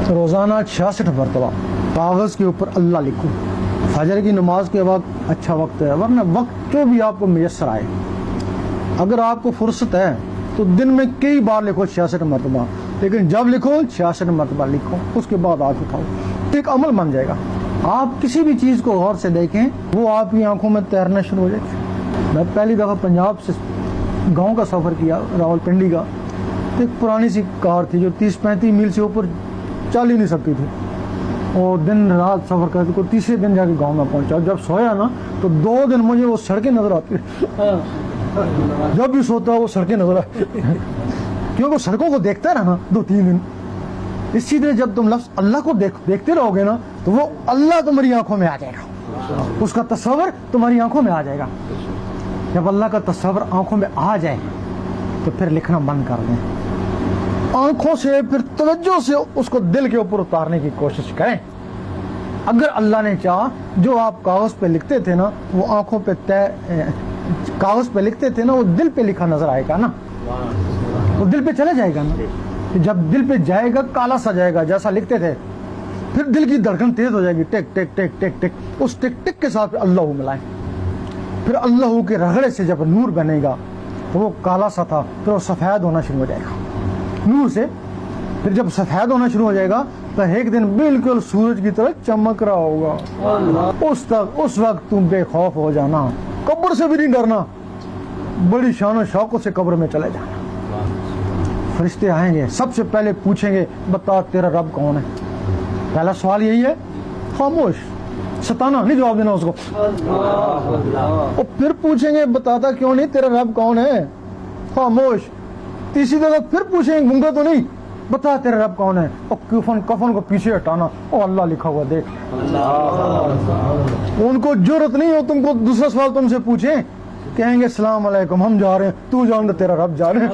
روزانہ 66 مرتبہ کاغذ کے اوپر اللہ لکھو. فجر کی نماز کے وقت اچھا وقت ہے، ورنہ وقت جو بھی آپ کو میسر آئے. اگر آپ کو فرصت ہے تو دن میں کئی بار لکھو 66 مرتبہ، لیکن جب لکھو 66 مرتبہ لکھو، اس کے بعد آنکھ اٹھاؤ. ایک عمل بن جائے گا. آپ کسی بھی چیز کو غور سے دیکھیں، وہ آپ کی آنکھوں میں تیرنا شروع ہو جائے گا. میں پہلی دفعہ پنجاب سے گاؤں کا سفر کیا، راول پنڈی کا. ایک پرانی سی کار تھی جو 30-35 میل سے اوپر چل ہی نہیں سکتی تھی، اور دن رات سفر کرتے کو تیسرے دن جا کے گاؤں میں پہنچا. جب سویا نا تو 2 دن مجھے وہ سڑکیں نظر آتی، جب بھی سوتا وہ سڑکیں نظر آتی، کیونکہ سڑکوں کو دیکھتا رہنا 2-3 دن. اسی طرح جب تم لفظ اللہ کو دیکھتے رہو گے نا تو وہ اللہ تمہاری آنکھوں میں آ جائے گا، اس کا تصور تمہاری آنکھوں میں آ جائے گا. جب اللہ کا تصور آنکھوں میں آ جائے تو پھر لکھنا بند کر دیں. آنکھوں سے پھر توجہ سے اس کو دل کے اوپر اتارنے کی کوشش کریں. اگر اللہ نے چاہا جو آپ کاغذ پہ لکھتے تھے نا وہ آنکھوں پہ کاغذ پہ لکھتے تھے نا وہ دل پہ لکھا نظر آئے گا نا، وہ دل پہ چلا جائے گا نا. جب دل پہ جائے گا کالا سا جائے گا جیسا لکھتے تھے، پھر دل کی دھڑکن تیز ہو جائے گی، ٹک ٹک ٹک ٹک ٹک. اس ٹک ٹک کے ساتھ اللہ ملائیں. پھر اللہ کے رگڑے سے جب نور بنے گا تو وہ کالا سا تھا پھر وہ سفید ہونا شروع ہو جائے گا نور سے. پھر جب سفید ہونا شروع ہو جائے گا تو ایک دن بالکل سورج کی طرح چمک رہا ہوگا. اس وقت تم بے خوف ہو جانا، قبر سے بھی نہیں ڈرنا، بڑی شان و شوقت سے قبر میں چلے جانا. فرشتے آئیں گے، سب سے پہلے پوچھیں گے بتا تیرا رب کون ہے. پہلا سوال یہی ہے. خاموش، ستانا نہیں جواب دینا اس کو. اور پھر پوچھیں گے بتاتا کیوں نہیں تیرا رب کون ہے. خاموش. تیسری دفعہ پھر پوچھیں گے گنگا تو نہیں، بتا تیرا رب کون ہے. اور کفن کو پیچھے ہٹانا، او اللہ لکھا ہوا دیکھ. ان کو جرأت نہیں ہو تم کو دوسرا سوال تم سے پوچھیں، کہیں گے السلام علیکم ہم جا رہے ہیں، تو جان تیرا رب جا رہے ہیں.